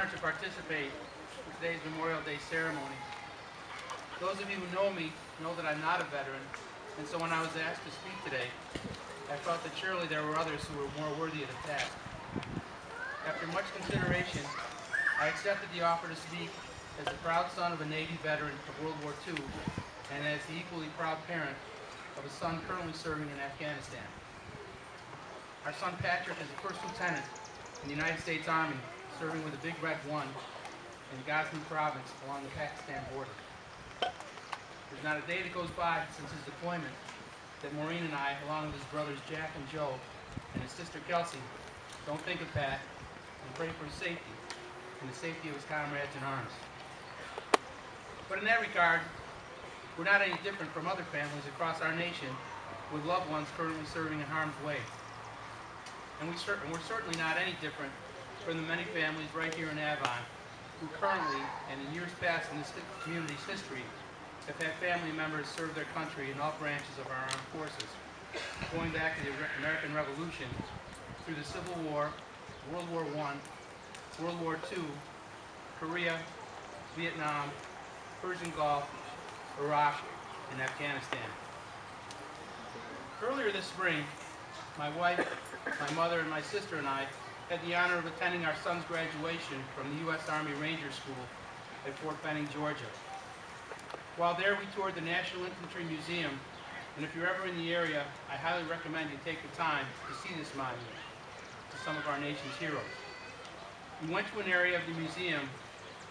honored to participate in today's Memorial Day ceremony. Those of you who know me know that I'm not a veteran, and so when I was asked to speak today, I felt that surely there were others who were more worthy of the task. After much consideration, I accepted the offer to speak as the proud son of a Navy veteran of World War II and as the equally proud parent of a son currently serving in Afghanistan. Our son Patrick is a first lieutenant in the United States Army, serving with the Big Red 1 in Ghazni province along the Pakistan border. There's not a day that goes by since his deployment that Maureen and I, along with his brothers Jack and Joe and his sister Kelsey, don't think of Pat and pray for his safety and the safety of his comrades in arms. But in that regard, we're not any different from other families across our nation with loved ones currently serving in harm's way. And we're certainly not any different from the many families right here in Avon who currently, and in years past in this community's history, have had family members serve their country in all branches of our armed forces, going back to the American Revolution, through the Civil War, World War I, World War II, Korea, Vietnam, Persian Gulf, Iraq, and Afghanistan. Earlier this spring, my wife, my mother, and my sister and I had the honor of attending our son's graduation from the U.S. Army Ranger School at Fort Benning, Georgia. While there, we toured the National Infantry Museum, and if you're ever in the area, I highly recommend you take the time to see this monument to some of our nation's heroes. We went to an area of the museum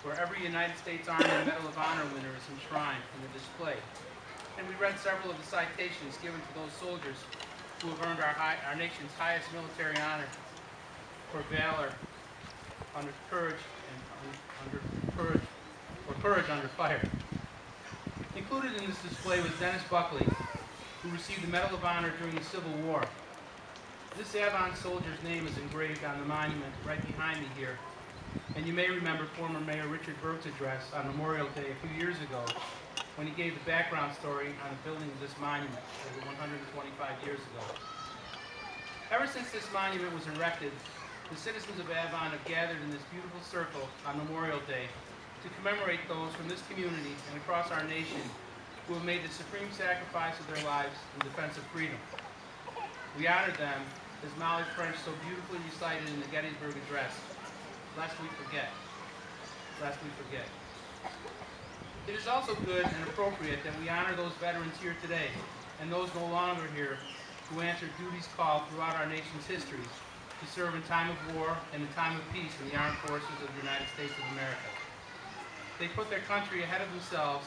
where every United States Army Medal of Honor winner is enshrined in the display, and we read several of the citations given to those soldiers who have earned our nation's highest military honor for valor under courage under fire. Included in this display was Dennis Buckley, who received the Medal of Honor during the Civil War. This Avon soldier's name is engraved on the monument right behind me here, and you may remember former Mayor Richard Burke's address on Memorial Day a few years ago when he gave the background story on the building of this monument over 125 years ago. Ever since this monument was erected, the citizens of Avon have gathered in this beautiful circle on Memorial Day to commemorate those from this community and across our nation who have made the supreme sacrifice of their lives in defense of freedom. We honor them, as Molly French so beautifully recited in the Gettysburg Address, lest we forget. Lest we forget. It is also good and appropriate that we honor those veterans here today and those no longer here who answered duties called throughout our nation's history to serve in time of war and in time of peace in the armed forces of the United States of America. They put their country ahead of themselves,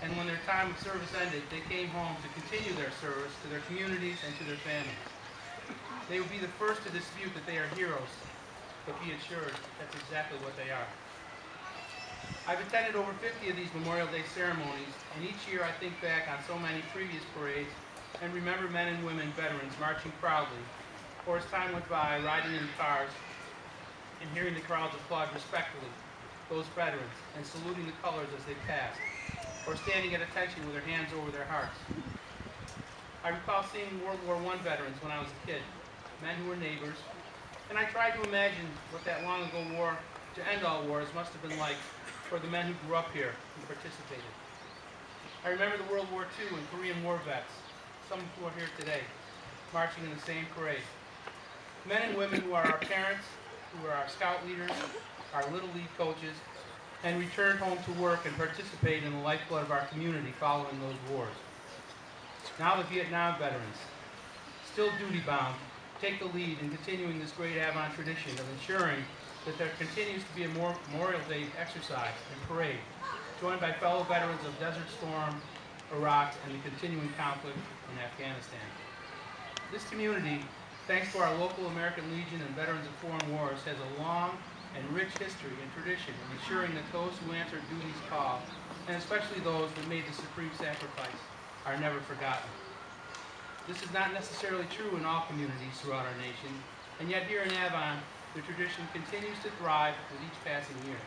and when their time of service ended, they came home to continue their service to their communities and to their families. They would be the first to dispute that they are heroes, but be assured that's exactly what they are. I've attended over 50 of these Memorial Day ceremonies, and each year I think back on so many previous parades and remember men and women veterans marching proudly, or as time went by, riding in cars and hearing the crowds applaud respectfully those veterans and saluting the colors as they passed, or standing at attention with their hands over their hearts. I recall seeing World War I veterans when I was a kid, men who were neighbors, and I tried to imagine what that long ago war to end all wars must have been like for the men who grew up here and participated. I remember the World War II and Korean War vets, some who are here today, marching in the same parade. Men and women who are our parents, who are our scout leaders, our Little League coaches, and returned home to work and participate in the lifeblood of our community following those wars. Now the Vietnam veterans, still duty-bound, take the lead in continuing this great Avon tradition of ensuring that there continues to be a Memorial Day exercise and parade, joined by fellow veterans of Desert Storm, Iraq, and the continuing conflict in Afghanistan. This community, thanks to our local American Legion and Veterans of Foreign Wars, has a long and rich history and tradition of ensuring that those who answered duties called, and especially those that made the supreme sacrifice, are never forgotten. This is not necessarily true in all communities throughout our nation, and yet here in Avon, the tradition continues to thrive with each passing year.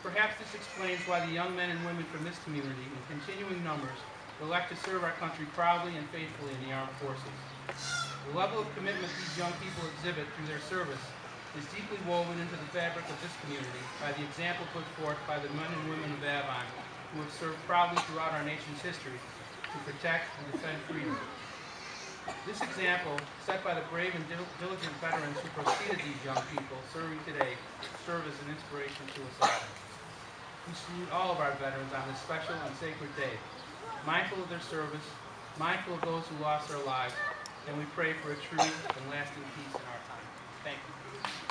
Perhaps this explains why the young men and women from this community, in continuing numbers, elect to serve our country proudly and faithfully in the armed forces. The level of commitment these young people exhibit through their service is deeply woven into the fabric of this community by the example put forth by the men and women of Avon who have served proudly throughout our nation's history to protect and defend freedom. This example, set by the brave and diligent veterans who preceded these young people serving today, serve as an inspiration to us all. We salute all of our veterans on this special and sacred day, mindful of their service, mindful of those who lost their lives, and we pray for a true and lasting peace in our time. Thank you.